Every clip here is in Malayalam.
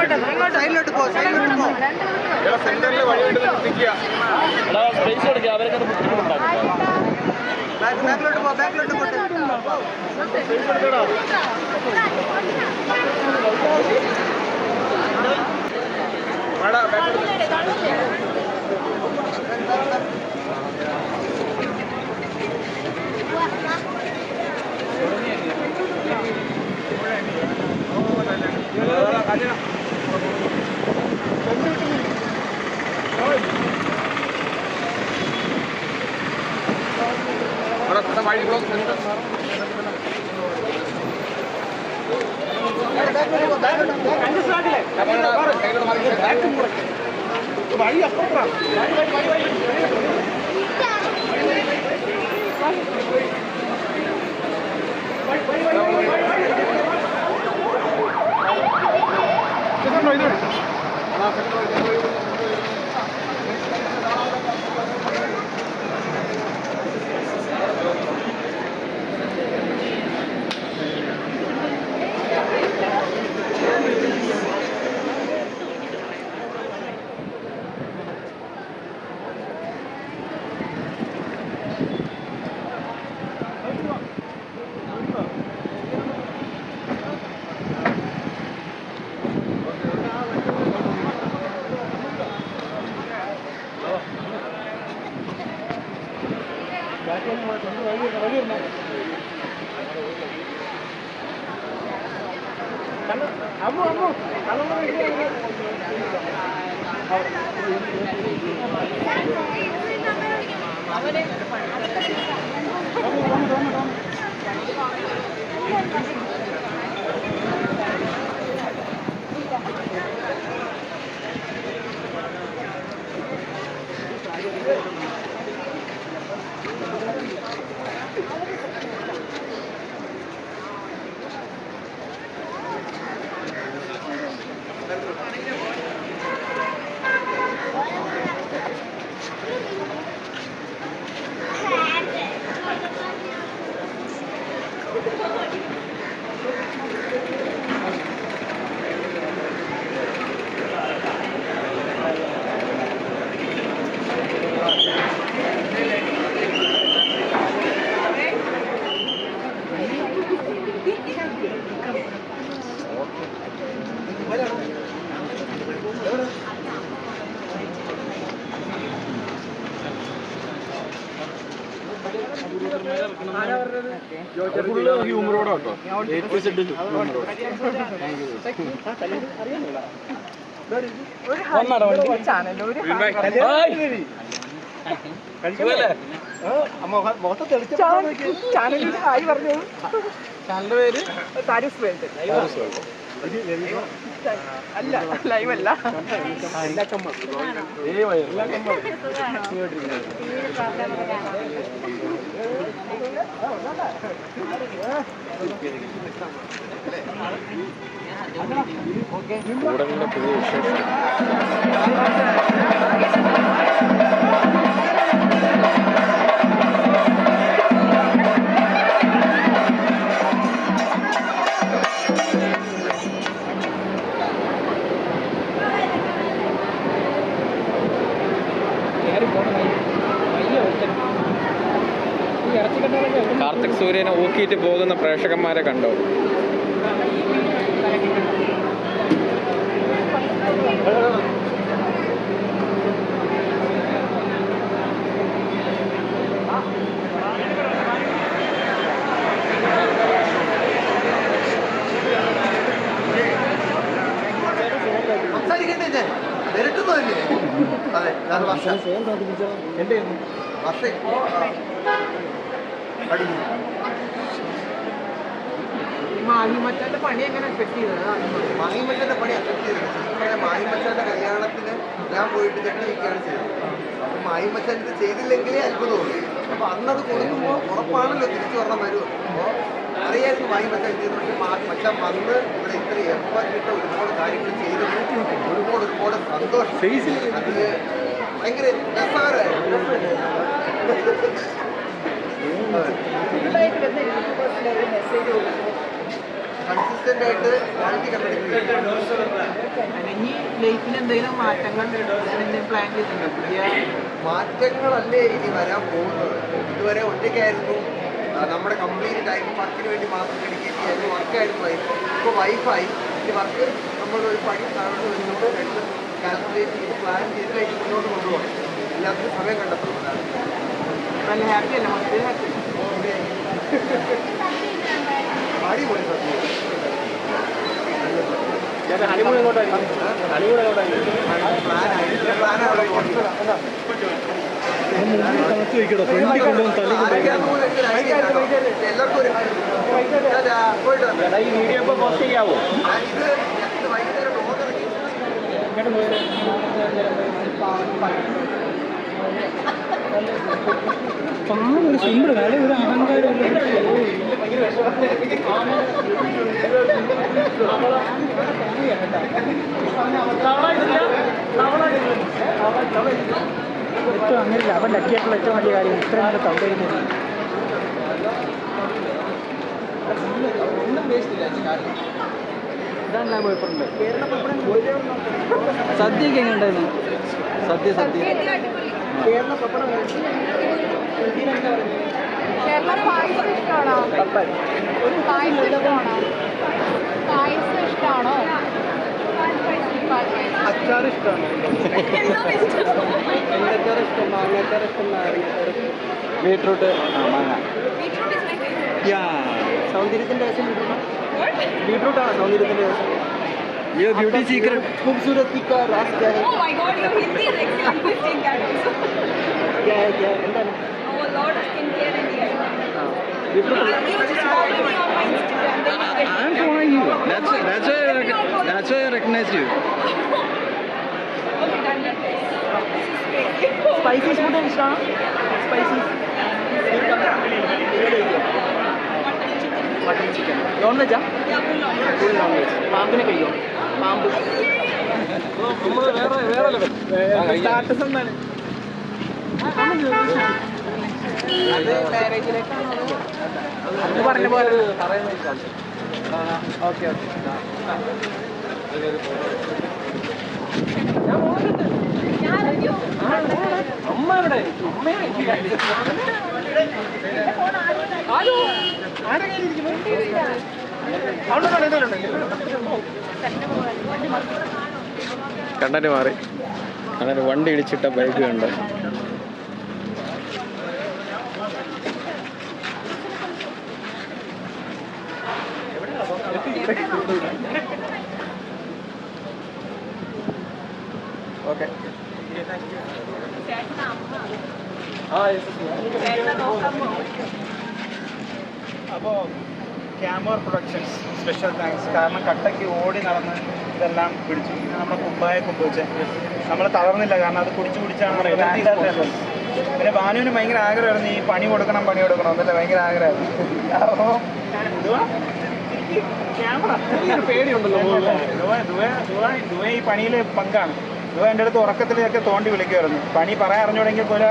സൈഡിലോട്ട് പോ. സെന്ററിൽ വഴി വിട്ട് നിൽക്കുക. സ്പേസ് കൊടുക്കുക. അവരൊക്കെ ബാക്കിലോട്ട് പോ. ബാക്കിലോട്ട് പോട്ടെ. സ്പേസ് കൊടുക്കടാ. വഴി അപ്പുറത്താണ്. ഹ്യൂമറോടെ കേട്ടോ. ചാനലിന്റെ പേര് താരിഫ് വേൾഡ്. അല്ല, ലൈവ് അല്ല. കൂടലിന്റെ പുതിയ വിശേഷം. കാർത്തിക് സൂര്യനെ ഊക്കിയിട്ട് പോകുന്ന പ്രേക്ഷകന്മാരെ കണ്ടോ? മാഹിമച്ചാന്റെ പണി എങ്ങനെ എഫക്ട് ചെയ്തത്? മാഹിമച്ചാന്റെ പണി എഫക്ട് ചെയ്തത് മാഹിമച്ചാന്റെ കല്യാണത്തിന് ഞാൻ പോയിട്ട് ചെട്ടിരിക്കുകയാണ് ചെയ്തത്. അപ്പൊ മാഹിമച്ചാൻ ഇത് ചെയ്തില്ലെങ്കിലേ അത്ഭുതമുള്ളൂ. അപ്പൊ അന്നത് കൊടുക്കുമ്പോൾ ഉറപ്പാണല്ലോ തിരിച്ചു പറഞ്ഞ വരും. അപ്പോൾ അറിയായിരുന്നു മാഹിമച്ചാൻ ചെയ്തു. പക്ഷെ മച്ചാൻ വന്ന് ഇവിടെ ഇത്ര എഫർട്ടിട്ട് ഒരുപാട് കാര്യങ്ങൾ ചെയ്തിട്ട് ഒരുപാട് സന്തോഷം. അതില് ഭയങ്കര രസകരമായിരുന്നു. കൺസിസ്റ്റന്റ് ആയിട്ട് ക്വാളിറ്റി കണ്ടുപിടിക്കുക. ഇനി ലൈഫിൽ എന്തെങ്കിലും മാറ്റങ്ങൾ പ്ലാൻ ചെയ്തിട്ടുണ്ടോ? പുതിയ മാറ്റങ്ങളല്ലേ ഇനി വരാൻ പോകുന്നത്. ഇതുവരെ ഒറ്റയ്ക്കായിരുന്നു, നമ്മുടെ കംപ്ലീറ്റ് ടൈം വർക്കിന് വേണ്ടി മാത്രം ഡെഡിക്കേറ്റ് ചെയ്യാനും വർക്കായിരുന്നു ലൈഫ്. ഇപ്പോൾ വൈഫായി ഈ വർക്ക് നമ്മളൊരു പണി താഴോട്ട് വെച്ചുകൊണ്ട് രണ്ട് കാൽക്കുലേറ്റ് ചെയ്ത് പ്ലാൻ ചെയ്ത് കഴിഞ്ഞ് മുന്നോട്ട് കൊണ്ടുപോകണം. എല്ലാത്തിനും സമയം കണ്ടെത്തുന്നതാണ്. നല്ല ഹാപ്പി അല്ല മൊത്തത്തിൽ ഹാപ്പി? അടിപൊളി സത്യം. എല്ലാവർക്കും ഒരു ഈ വീഡിയോ ഇപ്പോൾ പോസ്റ്റ് ചെയ്യാവോ? ഇത് വൈകുന്നേരം ഒരു സിമ്പിൾ വേല ഒരു അഹങ്കാരം ഏറ്റവും അങ്ങനെ അവൻ ലക്കിയായിട്ടുള്ള ഏറ്റവും വലിയ കാര്യം ഇത്രയും നല്ല തമ്പരുന്നത്. സദ്യയൊക്കെ എങ്ങനെ ഉണ്ടായിരുന്നു? സദ്യ കേരള പായസം ഇഷ്ടമാണോ? പായസം ഇഷ്ടമാണോ? പായസം ഇഷ്ടമാണോ? അച്ചാർ ഇഷ്ടമാണോ? എന്തച്ചാർ ഇഷ്ടം? മാങ്ങാച്ചാർ ഇഷ്ടം? നാരങ്ങാച്ചാർ? ബീട്രൂട്ട്? മാങ്ങ. സൗന്ദര്യത്തിൻ്റെ രസം ബീട്രൂട്ടാണോ സൗന്ദര്യത്തിൻ്റെ രസം? ये ब्यूटी सीक्रेट खूबसूरती का राज क्या है? Oh my God, your Hindi is excellent. Please take that also. क्या है എന്താണ്? Oh, a lot of skincare in the eye. Beetroot. You just follow me on my Instagram. Then you get. I'm following you. That's why I recognize you. Okay, done. This is crazy. Spicy food ഇഷ്ടമാണ്? Spicy. Mutton chicken. നോൺ വെജാ? Full non veg. പാമ്പിനെ കഴിയോ? പാമ്പ് വേറെ ലെവൽ സ്റ്റാറ്റസ് എന്താണ്? അത് മാരേജിലേക്കാണോ? അത് പറഞ്ഞ പോലെ ഓക്കെ ഓക്കെ. അമ്മ എവിടെ? കണ്ടന്റ് മാറി. അങ്ങനെ വണ്ടി ഇടിച്ചിട്ട ബൈക്ക് കണ്ട് ഓക്കെ. അപ്പോൾ ക്യാമർ പ്രൊഡക്ഷൻസ് സ്പെഷ്യൽ താങ്ക്സ്. കാരണം കട്ടയ്ക്ക് ഓടി നടന്ന് ഇതെല്ലാം പിടിച്ചു. നമ്മൾ കുമ്പായ കൊണ്ടുവച്ച് നമ്മൾ തളർന്നില്ല. കാരണം അത് കുടിച്ചാണ് പിന്നെ ഭാനുവിന് ഭയങ്കര ആഗ്രഹമായിരുന്നു ഈ പണി കൊടുക്കണം എന്നല്ല ഭയങ്കര ആഗ്രഹമായിരുന്നു. അപ്പോൾ ക്യാമറ പേടിയുണ്ടല്ലോ. ദുവ ഈ പണിയിൽ പങ്കാണ്. ദുവ എൻ്റെ അടുത്ത് ഉറക്കത്തിലൊക്കെ തോണ്ടി വിളിക്കുമായിരുന്നു. പണി പറയാൻ അറിഞ്ഞുകൂടെങ്കിൽ പോലെ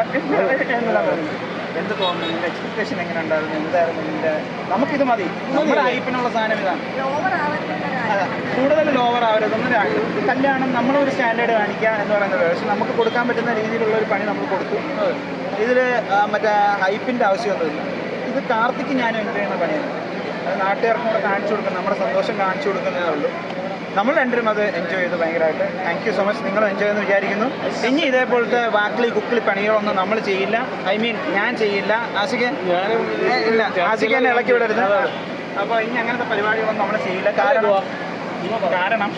എന്നുള്ള പറഞ്ഞു. എന്ത് തോന്നുന്നു? നിന്റെ എക്സ്പെക്ടേഷൻ എങ്ങനെ ഉണ്ടായിരുന്നു? എന്തായിരുന്നു നിന്റെ? നമുക്കിത് മതി. നമ്മുടെ ഹൈപ്പിനുള്ള സാധനം ഇതാണ്. അതെ, കൂടുതൽ ലോവർ ആവരുത്. കല്യാണം നമ്മളൊരു സ്റ്റാൻഡേർഡ് കാണിക്കുക എന്ന് പറയുന്നത്. പക്ഷെ നമുക്ക് കൊടുക്കാൻ പറ്റുന്ന രീതിയിലുള്ള ഒരു പണി നമ്മൾ കൊടുത്തു. ഇതിൽ മറ്റേ ഹൈപ്പിൻ്റെ ആവശ്യമൊന്നുമില്ല. ഇത് കാർത്തിക്ക് ഞാൻ എൻജോയ് ചെയ്യുന്ന പണിയാണ്. അത് നാട്ടുകാർക്കും കൂടെ കാണിച്ചു കൊടുക്കുന്നത്, നമ്മുടെ സന്തോഷം കാണിച്ചു കൊടുക്കുന്നതേ ഉള്ളൂ. നമ്മൾ രണ്ടും അത് എൻജോയ് ചെയ്തു ഭയങ്കരമായിട്ട്. Thank you so much. നിങ്ങൾ എൻജോയ് ചെയ്യുമെന്ന് വിചാരിക്കുന്നു. ഇനി ഇതേപോലത്തെ വാക്കിളി കുക്കിളി പണികളൊന്നും നമ്മൾ ചെയ്യില്ല. ഞാൻ ചെയ്യില്ല. ആശിക്ക് ഇല്ല, ആശിക്ക് തന്നെ ഇളക്കി വിടരുത്. അപ്പോൾ ഇനി അങ്ങനത്തെ പരിപാടികളൊന്നും നമ്മൾ ചെയ്യില്ല. കാരണം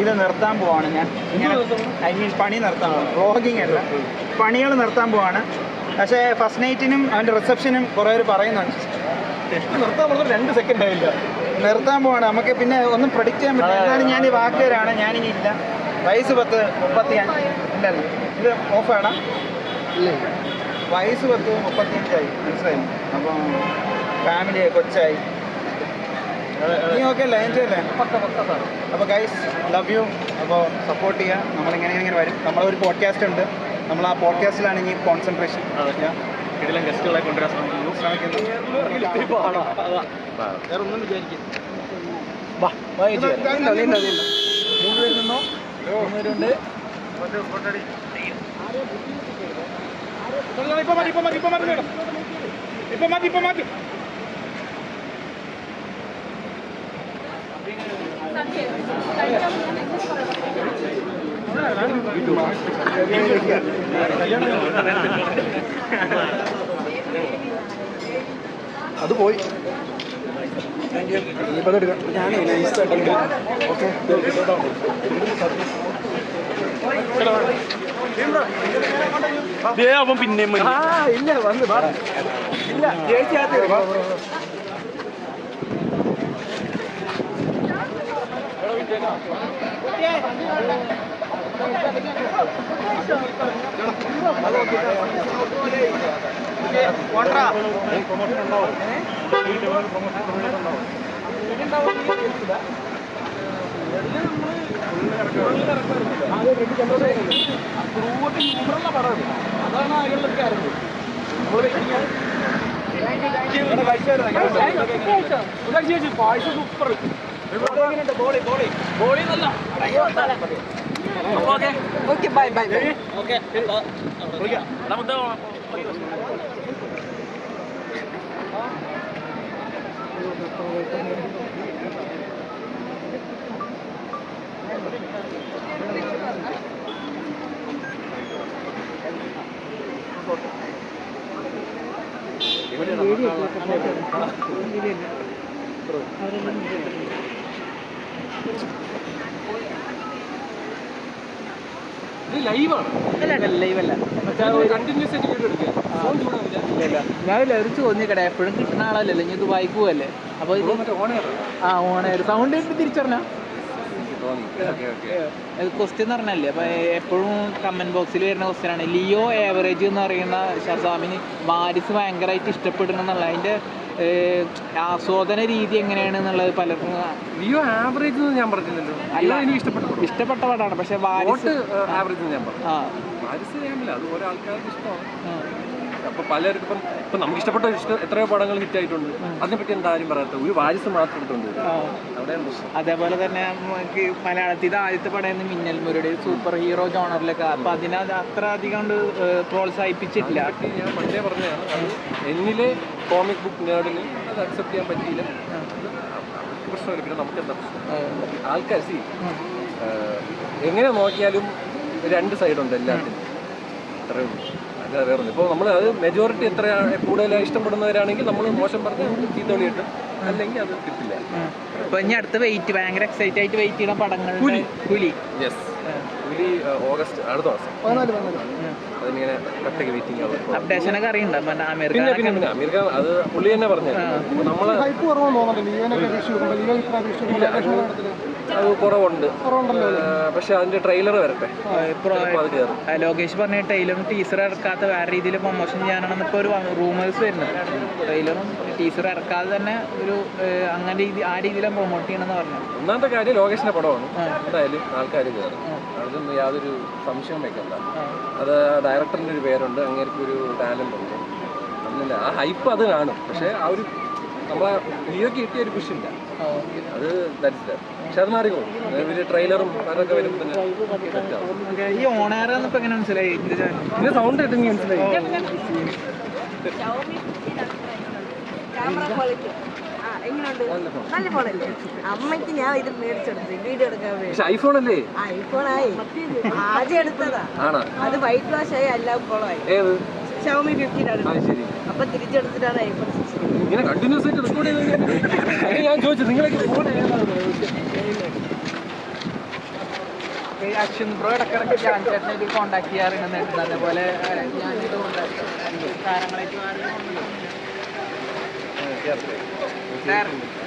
ഇത് നിർത്താൻ പോവാണ് ഞാൻ. പണി നിർത്താൻ പോവാണ്. വ്ളോഗിങ് അല്ല, പണികൾ നിർത്താൻ പോവാണ്. പക്ഷേ ഫസ്റ്റ് നൈറ്റിനും അവൻ്റെ റിസപ്ഷനും കുറേ പേര് പറയുന്നുണ്ട് നിർത്താൻ പറഞ്ഞാൽ 2 സെക്കൻഡ് ആയില്ല. നിർത്താൻ പോവാണ്. നമുക്ക് പിന്നെ ഒന്നും പ്രൊഡിക്റ്റ് ചെയ്യാൻ പറ്റില്ല. എന്നാലും ഞാൻ ഈ വാക്കുകാരാണ്. ഞാനിനി ഇല്ല. വയസ്സ് 35 ഇല്ലല്ലോ. ഇത് ഓഫാണ്. വയസ്സ് 35 മനസ്സിലായി. അപ്പം ഫാമിലി കൊച്ചായി. നീ ഓക്കെ അല്ലേ? എൻജോയ് അല്ലേ? അപ്പോൾ ഗൈസ് ലവ് യു. അപ്പോൾ സപ്പോർട്ട് ചെയ്യുക. നമ്മളിങ്ങനെ വരും. നമ്മളൊരു പോഡ്കാസ്റ്റ് ഉണ്ട്. നമ്മൾ ആ പോഡ്കാസ്റ്റിലാണ് ഇനി കോൺസെൻട്രേഷൻ. ഗസ്റ്റുകളെ കൊണ്ടുവരാൻ ശ്രമിക്കുന്നു. വേറൊന്നും വിചാരിക്കും. വാ നീണ്ടോ നീണ്ടോ നീണ്ടോ 3 പേര് നിന്നോ 3 പേരുണ്ട് ഇപ്പൊ മാറ്റി അത് പോയി ഇനിയിപ്പോൾ അതെടുക്കാം ഞാനേ നൈസായിട്ട് ഓക്കെ അവൻ പിന്നെ ഇല്ല വന്ന് ഇല്ല ചേച്ചിയാത്ത അതാണ് അയാളുടെ ആയിരുന്നു പായസം സൂപ്പർ ബോളി നല്ല ഓക്കെ ബൈ ബൈ ഓക്കെ ഞാൻ ലറിച്ച് തോന്നിക്കട എപ്പോഴും കിട്ടുന്ന ആളല്ലല്ലോ ഇനി ദുബായിക്ക് പോവല്ലേ അപ്പൊ ഓണായിരുന്നു സൗണ്ട് കേട്ട് തിരിച്ചറിഞ്ഞ ക്വസ്റ്റ്യൻ പറഞ്ഞല്ലേ അപ്പൊ എപ്പോഴും കമന്റ് ബോക്സിൽ വരുന്ന ക്വസ്റ്റ്യൻ ആണ് ലിയോ ഏവറേജ് എന്ന് പറയുന്ന ഷസാമിന് വാരിസ് ഭയങ്കരമായിട്ട് ഇഷ്ടപ്പെടുന്നു എന്നുള്ള അതിന്റെ ആസ്വാദന രീതി എങ്ങനെയാണെന്നുള്ളത് പലർക്കും ലിയോ ആവറേജ് ഞാൻ പറഞ്ഞില്ലല്ലോ അല്ല ഇഷ്ടപ്പെട്ട പടമാണ് പക്ഷെ വാരിസ് ആവറേജ് ഞാൻ പറഞ്ഞു വാരിസ് ചെയ്യാമില്ല അത് ഓരോ ആൾക്കാർക്ക് ഇഷ്ടമാണ് അപ്പൊ പലർക്കും ഇപ്പൊ നമുക്ക് ഇഷ്ടപ്പെട്ട എത്രയോ പടങ്ങൾ ഹിറ്റ് ആയിട്ടുണ്ട് അതിനെപ്പറ്റി എന്താ ആരും പറയാത്ത ഒരു വാരിസ് മാത്രം എടുത്തുകൊണ്ട് അവിടെയാണ് പ്രശ്നം. അതേപോലെ തന്നെ നമുക്ക് മലയാളത്തിൽ ആദ്യത്തെ പടം മിന്നൽ മുരളി സൂപ്പർ ഹീറോ ജോണറിലൊക്കെ അപ്പൊ അതിനെ അത്ര അധികം കൊണ്ട് പ്രോത്സാഹിപ്പിച്ചിട്ടില്ല. ഞാൻ പണ്ടേ പറഞ്ഞതാണ് അത് എന്നിലെ കോമിക് ബുക്ക് നേടിന് അത് അക്സെപ്റ്റ് ചെയ്യാൻ പറ്റിയില്ല. പ്രശ്നമില്ല. പിന്നെ നമുക്ക് എന്താ പ്രശ്നം ആൾക്കാർ എങ്ങനെ നോക്കിയാലും രണ്ട് സൈഡുണ്ട് എല്ലാത്തിനും. അത്രേ ഉള്ളൂ. ഇപ്പോൾ നമ്മൾ അത് മെജോറിറ്റി എത്ര കൂടുതൽ ഇഷ്ടപ്പെടുന്നവരാണെങ്കിൽ നമ്മൾ മോശം പറഞ്ഞ് ചീത്തവിളി കിട്ടും, അല്ലെങ്കിൽ അത് കിട്ടില്ല. ഇപ്പൊ ഇനി അടുത്ത വെയിറ്റ് ഭയങ്കര എക്സൈറ്റ് ആയിട്ട് വെയിറ്റ് ചെയ്യുന്ന പടങ്ങൾ പുലി. യെസ്, പുലി ഓഗസ്റ്റ് അടുത്ത മാസം. അതിനിങ്ങനെ കട്ടക്ക് വെയിറ്റിംഗ് ആവും. അപ്ഡേഷനൊക്കെ അറിയണ്ട പിന്നെ അമീർ ഖാൻ അത് പുള്ളി തന്നെ പറഞ്ഞു. നമ്മള് അത് കുറവുണ്ട്, പക്ഷെ അതിന്റെ ട്രെയിലർ വരട്ടെ. ലോകേഷ് പറഞ്ഞ ട്രെയിലറും ടീസർ ഇറക്കാത്ത വേറെ രീതിയിൽ പ്രൊമോഷൻ ചെയ്യാനാണ് ഇപ്പോൾ ഒരു റൂമേഴ്സ് വരുന്നത്. ട്രെയിലറും ടീസർ ഇറക്കാതെ തന്നെ ഒരു അങ്ങനെ ആ രീതിയിലും പ്രൊമോട്ട് ചെയ്യണമെന്ന് പറഞ്ഞു. ഒന്നാമത്തെ കാര്യം ലോകേഷിന്റെ പടമാണ്, എന്തായാലും ആൾക്കാർ കയറും, അതൊന്നും യാതൊരു സംശയം വെക്കണ്ട. അത് ഡയറക്ടറിന്റെ ഒരു പേരുണ്ട്, അങ്ങേർക്ക് ഒരു ടാലന്റ് ഉണ്ട്, അതില്ല ആ ഹൈപ്പ് അത് കാണും. പക്ഷെ ആ ഒരു നമ്മളെ ലിയോക്ക് കിട്ടിയ ഒരു പുഷില്ല, അത് ധരിച്ചില്ല. പക്ഷെ അത് മാറിക്കോളും. ഇവര് ട്രെയിലറും അതൊക്കെ വരുമ്പോൾ തന്നെ ഈ ഓണയർ ഇപ്പൊ എങ്ങനെ മനസ്സിലായി? ഇതിന്റെ സൗണ്ട് കേട്ട് മനസ്സിലായി. നല്ല ഫോണല്ലേ? അമ്മയ്ക്ക് ഞാൻ ഇത് മേടിച്ചെടുത്തു വീഡിയോ എടുക്കാൻ വേണ്ടി. പക്ഷെ ഐഫോൺ അല്ലേ? ഐഫോണായി ആദ്യം എടുത്തതാ, അത് വൈറ്റ് വാഷ് ആയി എല്ലാം ഫോളോയി. ഏത് ഷവമി 15 ആണ്. ശരി, അപ്പൊ തിരിച്ചെടുത്തിട്ടാണ് ഐഫോൺ 16. ഇങ്ങനെ കണ്ടിന്യൂസ് ആയിട്ട് റെക്കോർഡ് ചെയ്ത് ഞാൻ ചോദിച്ചു നിങ്ങളൊക്കെ ഫോൺ അശ്വിൻ ബ്രോ ഇടക്കിടക്ക് ജാൻ ചേട്ടനായിട്ട് കോണ്ടാക്ട് ചെയ്യാറുണ്ട്. അതേപോലെ ഞാനിത് താരങ്ങളായിട്ട്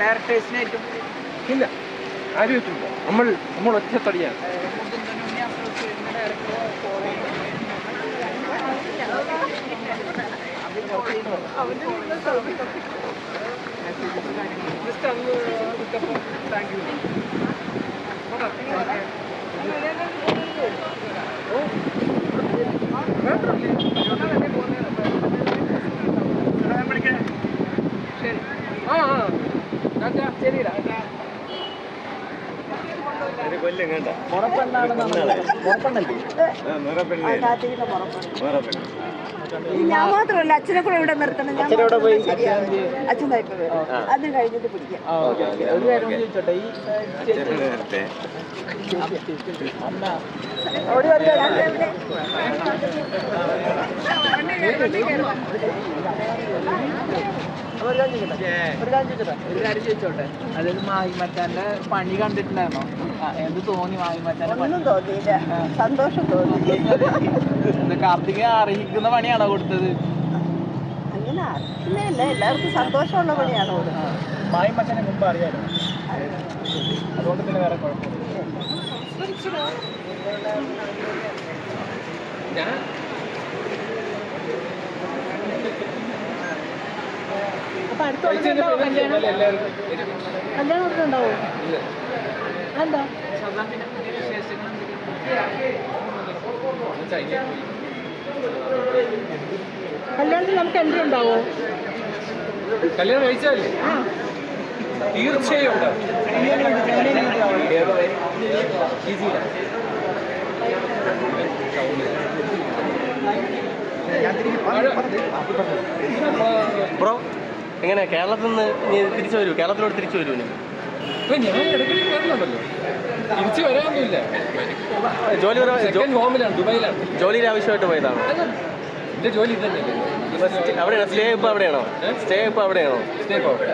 ഡയറക്ടേഴ്സിനായിട്ടും ഇല്ല, ആരും എത്തില്ല. നമ്മൾ ഒറ്റത്തടിയാണ്. Thank you. ശരി, ശരിടാ. ഞാൻ മാത്രമല്ല അച്ഛനെ കൂടെ ഇവിടെ നിർത്തണം. ഞാൻ അച്ഛൻ തായ്പ അത് കഴിഞ്ഞിട്ട് പിടിക്കാം. ഒരു കാര്യം കൂടി ചോദിച്ചോട്ടെ, ഈ അമ്മ ഒരു കാര്യം ചോദിച്ചോട്ടെ, അതായത് മാഹിമച്ചാന്റെ പണി കണ്ടിട്ടുണ്ടായിരുന്നോ? എന്ത് തോന്നി മാഹിമച്ചാന്റെ പണി? ഒന്നും തോന്നിയില്ല, സന്തോഷം തോന്നി. കാർത്തിക അർഹിക്കുന്ന പണിയാണോ കൊടുത്തത്? അങ്ങനെ അറിയില്ല, എല്ലാവർക്കും സന്തോഷമുള്ള പണിയാണ് കൊടുക്കുന്നത്. മാഹിമച്ചനെ മുമ്പ് അറിയാലോ, അതുകൊണ്ട് പിന്നെ വേറെ കുഴപ്പമില്ല. അപ്പൊ അടുത്ത കല്യാണം ഒക്കെ ഉണ്ടാവോ? എന്താ കല്യാണത്തിൽ നമുക്ക് എൻട്രി ഉണ്ടാവോ? കല്യാണം കഴിച്ചാലേ തീർച്ചയായും ഉണ്ടാവും. ബ്രോ എങ്ങനെ കേരളത്തിൽ നിന്ന് തിരിച്ചു വരൂ? കേരളത്തിലോട്ട് തിരിച്ചു വരൂ? ഞാൻ ഇടയ്ക്കിടയ്ക്ക് വരണമല്ലോ, തിരിച്ചു വരാനൊന്നുമില്ല. ഹോമിലാണ്, ദുബായിലാണ്. ജോലിയുടെ ആവശ്യമായിട്ട് പോയതാണ്. എന്റെ ജോലി ഇത് തന്നെയല്ലേ. അവിടെയാണോ സ്റ്റേ? ഇപ്പോൾ അവിടെയാണോ സ്റ്റേ? ഇപ്പോൾ അവിടെയാണോ സ്റ്റേ? അവിടെ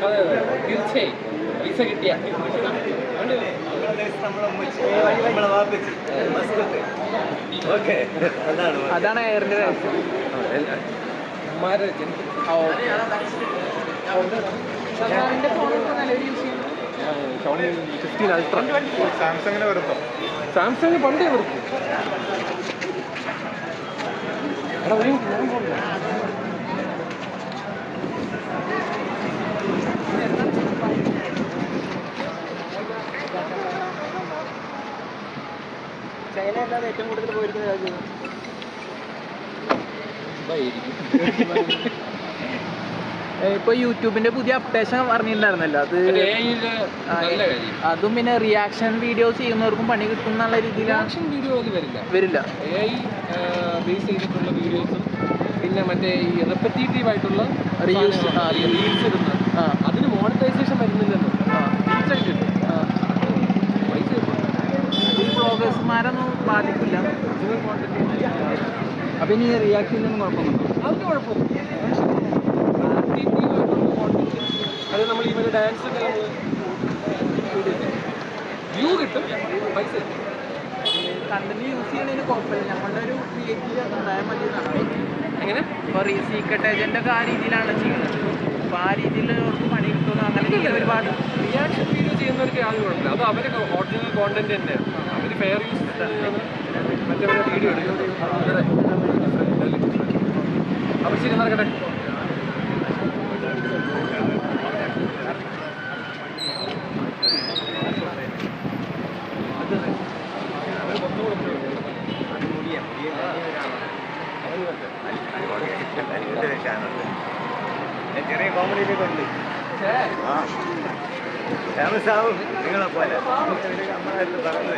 അതെ അതെ തീർച്ചയായും പൈസ കിട്ടിയ അതാണ് എയറിന്റെ രഹസ്യം. സാംസങ്ങിന് വരുത്തോ? സാംസങ് പണ്ടേ നിർത്തും. ചൈന അല്ലാതെ ഏറ്റവും കൂടുതൽ പോയിരിക്കുന്ന രാജ്യം ഇപ്പൊ യൂട്യൂബിന്റെ പുതിയ അപ്ഡേഷൻ പറഞ്ഞിട്ടുണ്ടായിരുന്നല്ലോ, അതും പിന്നെ റിയാക്ഷൻ വീഡിയോ ചെയ്യുന്നവർക്കും പണി കിട്ടും എന്നുള്ള രീതിയിലാണ്. വീഡിയോ അത് വരില്ല. AI ബേസ് ചെയ്തിട്ടുള്ള വീഡിയോസും പിന്നെ മറ്റേ ഈ റെപ്പറ്റേറ്റീവ് ആയിട്ടുള്ള റീൽസ് ഇടുന്നത്, അതിന് മോണിറ്റൈസേഷൻ വരുന്നില്ലല്ലോ. ബ്ലോഗേഴ്സ്മാരൊന്നും ബാധിക്കില്ല. അപ്പം ഇനി റിയാക്ട് ചെയ്യുന്നൊന്നും കുഴപ്പമൊന്നുമില്ല. അതിന് കുഴപ്പമൊന്നും അത് നമ്മൾ ഇവരുടെ ഡാൻസ് വ്യൂ കിട്ടും, പൈസ കണ്ടന്റ് യൂസ് ചെയ്യണതിന് കുഴപ്പമില്ല, നമ്മളുടെ ഒരു ക്രിയേറ്റീവ് ഉണ്ടായാൽ മതി എന്നാണ്. എങ്ങനെ ഇപ്പോൾ സീക്രട്ട് ഏജന്റ് ഒക്കെ ആ രീതിയിലാണ് ചെയ്യുന്നത്. അപ്പോൾ ആ രീതിയിൽ അവർക്ക് പണി കിട്ടുന്നു. അങ്ങനെ ഒരുപാട് റിയാക്ഷൻ വീഡിയോ ചെയ്യുന്നവർക്ക് യാതൊരു കുഴപ്പമില്ല. അത് അവരുടെ ഒറിജിനൽ കോണ്ടന്റ് തന്നെയാണ്. അവർ ഫെയർ യൂസ് മറ്റവരുടെ വീഡിയോ എടുക്കുന്നത്. അവർ ശരി നടക്കട്ടെ. ചെറിയ കോമഡിയിലേക്ക് ഉണ്ട്. ഫേമസ് ആവും നിങ്ങളെ പോലെ. നമ്മളായിട്ട് പറഞ്ഞത്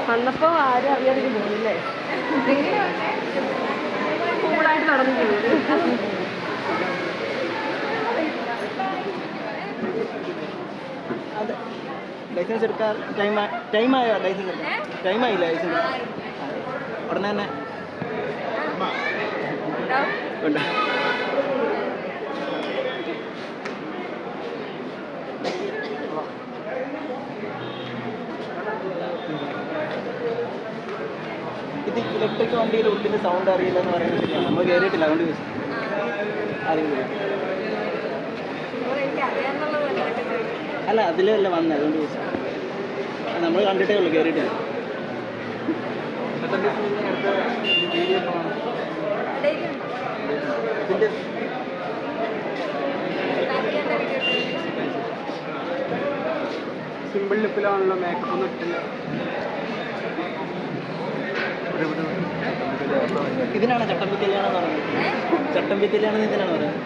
വന്നപ്പോ ആരും അറിയാതെ പോകുന്നില്ലേ? കൂളായിട്ട് നടന്നു പോകും. അതെ, ലൈസൻസ് എടുക്കാൻ ടൈമായോ? ലൈസൻസ് എടുക്കാൻ ടൈമായില്ല. ലൈസൻസ് ഉടനെ തന്നെ ഉണ്ട്. ഇലക്ട്രിക് വണ്ടിയിൽ ഉള്ളിൽ സൗണ്ട് അറിയില്ല എന്ന് പറയുന്നത് ശരിയാണ്. നമ്മൾ കയറിയിട്ടില്ല, അതുകൊണ്ട് ചോദിച്ചു. അറിയില്ല. എനിക്ക് അറിയാന്നുള്ളത് അതൊക്കെ ചോദിക്കും. അല്ല, അതിലല്ല വന്നത്, അതുകൊണ്ട് ചോദിച്ചു. നമ്മൾ കണ്ടിട്ടേ ഉള്ളൂ, കയറിയിട്ടില്ല. ഡെയിലി ഉണ്ടോ? ഇതിൻ്റെ നാട്ടിലെ വീഡിയോ സിമ്പിൾ ലിപ്പിലാണല്ലോ, മേക്കപ്പ് ഒന്നും ഇട്ടില്ല. ഇതിനാണ് ചട്ടമ്പി കല്യാണം എന്ന് പറയുന്നത്. ചട്ടമ്പി കല്യാണം ഇതിനാണ് പറയുന്നത്.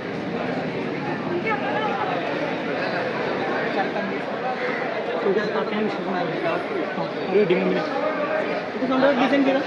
ഒരു ഡിംഗിന് ഇത് സ്വന്തം ഡിസൈൻ ചെയ്ത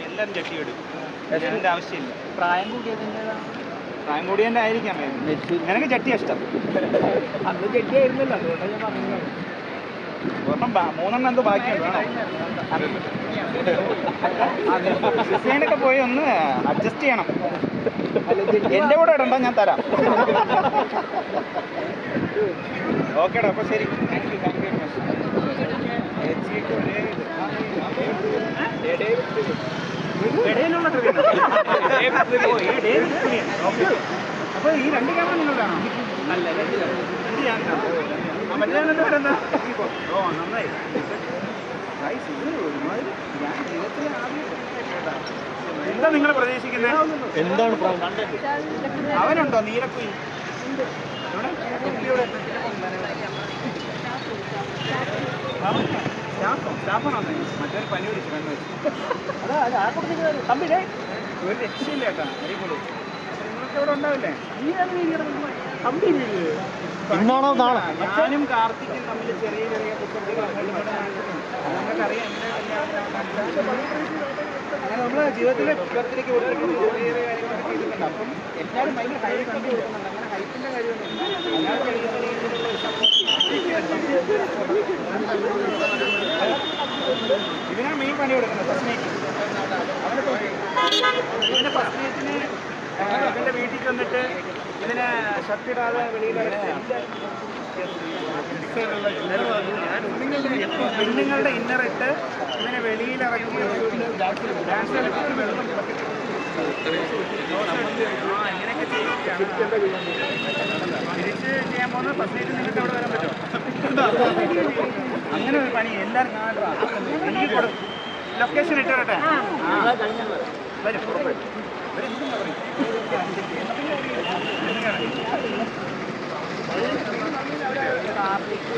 എല്ലാവരും ചട്ടി ഇടും. അതിൻ്റെ ആവശ്യമില്ല. പ്രായം കൂടിയതിൻ്റെതാണ്. പ്രായം കൂടിയതിൻ്റെ ആയിരിക്കാം. നിനക്ക് ചട്ടി ഇഷ്ടം. അന്ന് ചെട്ടിയായിരുന്നല്ലോ, അതുകൊണ്ടാണ് ഞാൻ പറഞ്ഞത്. മൂന്നെണ്ണം എന്തോ ബാക്കിയുണ്ട്. ഡിസൈനൊക്കെ പോയി ഒന്ന് അഡ്ജസ്റ്റ് ചെയ്യണം. എൻ്റെ കൂടെ ഇടണ്ട, ഞാൻ തരാം. ഓക്കേടാ, അപ്പോൾ ശരി. Thank you very much. ഇടയിലുള്ള അപ്പോൾ ഈ 2 ക്യാമറ നിങ്ങളുടെയാണോ? അല്ല, 2 മറ്റേ വരുന്ന. ഓ, നന്നായി. എന്താ നിങ്ങൾ പ്രതീക്ഷിക്കുന്നത്? എന്താണ് അവനുണ്ടോ നീലക്കുയിൽ? സ്റ്റാഫാണോ? മറ്റൊരു പനി പിടിച്ചു കണ്ണു വെച്ച്. ഒരു രക്ഷയില്ല കേട്ടോ, അടിപൊളി. നിങ്ങൾക്ക് ഇവിടെ ഉണ്ടാവില്ലേ? ഇന്നാണോ നാളെ? ഞാനും കാർത്തിക്കും തമ്മിൽ ചെറിയ ചെറിയ കുറ്റങ്ങൾ നമുക്കറിയാം. അങ്ങനെ നമ്മൾ ജീവിതത്തിലെ ബർത്ത്ഡേക്ക് കൊടുത്തിട്ടുണ്ട്, ചെറിയ ചെറിയ കാര്യങ്ങളൊക്കെ ചെയ്തിട്ടുണ്ട്. അപ്പം എല്ലാവരും ഭയങ്കര ഹൈപ്പ് ഒക്കെ കൊടുക്കുന്നുണ്ട്. അങ്ങനെ ഹൈപ്പിൻ്റെ കാര്യമൊന്നുമില്ല. ഇതിനാണ് മെയിൻ പണി കൊടുക്കുന്നത്. ഫസ്റ്റ് നൈറ്റ് ഇതിൻ്റെ ഫസ്റ്റ് നൈറ്റിന് ഇവൻ്റെ വീട്ടിൽ വന്നിട്ട് ഇതിനെ ഷർട്ടിടാതെ വെളിയിലിറക്കി പെണ്ണുങ്ങളുടെ ഇന്നറിട്ട് ഇതിനെ വെളിയിലിറക്കി ഡാൻസ് കളിച്ചിട്ട് വെള്ളം ഇങ്ങനെയൊക്കെ ചെയ്യുകയാണ്. തിരിച്ച് ചെയ്യാൻ പോകുന്നത് ഫസ്റ്റ് നൈറ്റ്. നിങ്ങൾക്ക് അവിടെ വരാൻ പറ്റുമോ? അങ്ങനെ ഒരു പണി എല്ലാവരും കാണാം. എനിക്ക് ലൊക്കേഷൻ ഇട്ട് തരട്ടെ. വരും. കാർത്തിക്